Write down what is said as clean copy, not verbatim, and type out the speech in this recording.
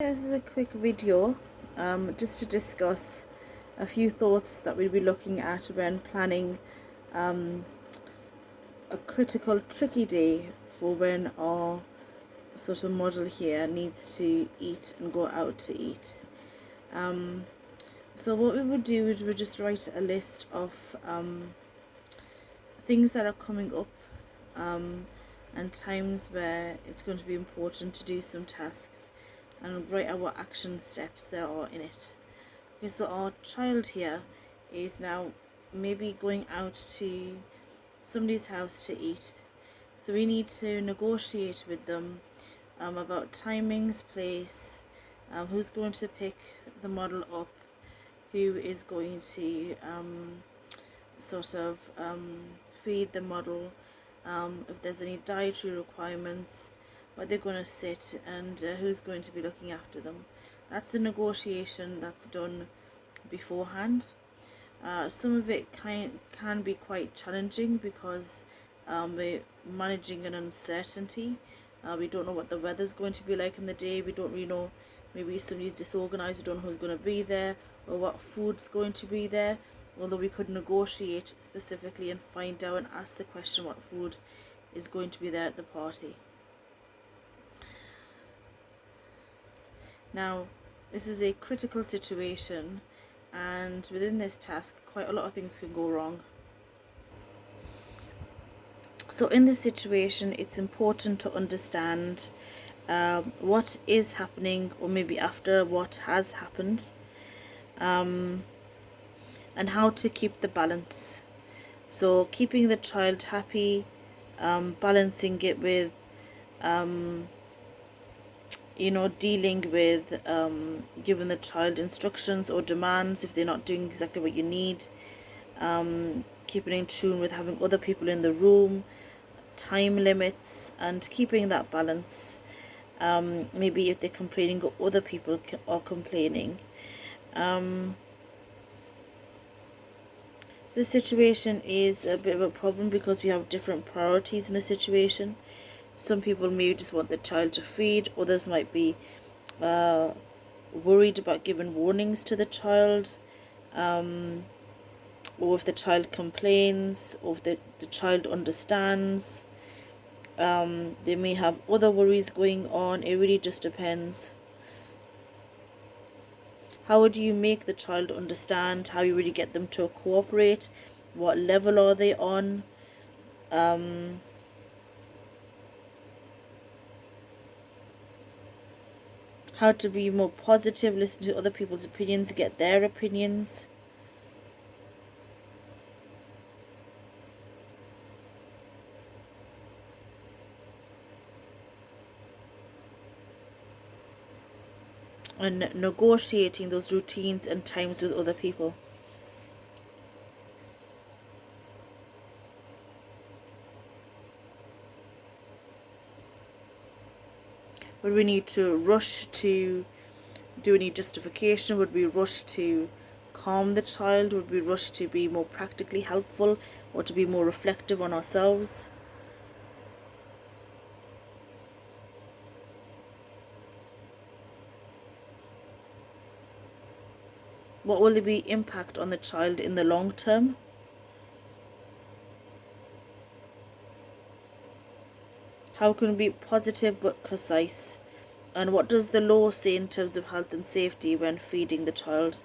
This is a quick video just to discuss a few thoughts that we'll be looking at when planning a critical tricky day for when our sort of model here needs to eat and go out to eat. So what we would do is we just write a list of things that are coming up and times where it's going to be important to do some tasks, and write out what action steps there are in it. Okay, so our child here is now maybe going out to somebody's house to eat. So we need to negotiate with them about timings, place, who's going to pick the model up, who is going to feed the model, if there's any dietary requirements, where they're going to sit, and who's going to be looking after them. That's a negotiation that's done beforehand. Some of it can be quite challenging because we're managing an uncertainty. We don't know what the weather's going to be like in the day. We don't really know, maybe somebody's disorganized, we don't know who's going to be there or what food's going to be there. Although we could negotiate specifically and find out and ask the question what food is going to be there at the party. Now, this is a critical situation, and within this task, quite a lot of things can go wrong. So in this situation, it's important to understand what is happening, or maybe after what has happened, and how to keep the balance. So keeping the child happy, balancing it with dealing with giving the child instructions or demands if they're not doing exactly what you need, keeping in tune with having other people in the room, time limits, and keeping that balance. Maybe if they're complaining or other people are complaining. The situation is a bit of a problem because we have different priorities in the situation. Some people may just want the child to feed, others might be worried about giving warnings to the child, or if the child complains, or if the child understands. They may have other worries going on. It really just depends. How would you make the child understand? How you really get them to cooperate? What level are they on? How to be more positive, listen to other people's opinions, get their opinions. And negotiating those routines and times with other people. Would we need to rush to do any justification? Would we rush to calm the child? Would we rush to be more practically helpful, or to be more reflective on ourselves? What will the impact on the child in the long term? How can we be positive but concise? And what does the law say in terms of health and safety when feeding the child?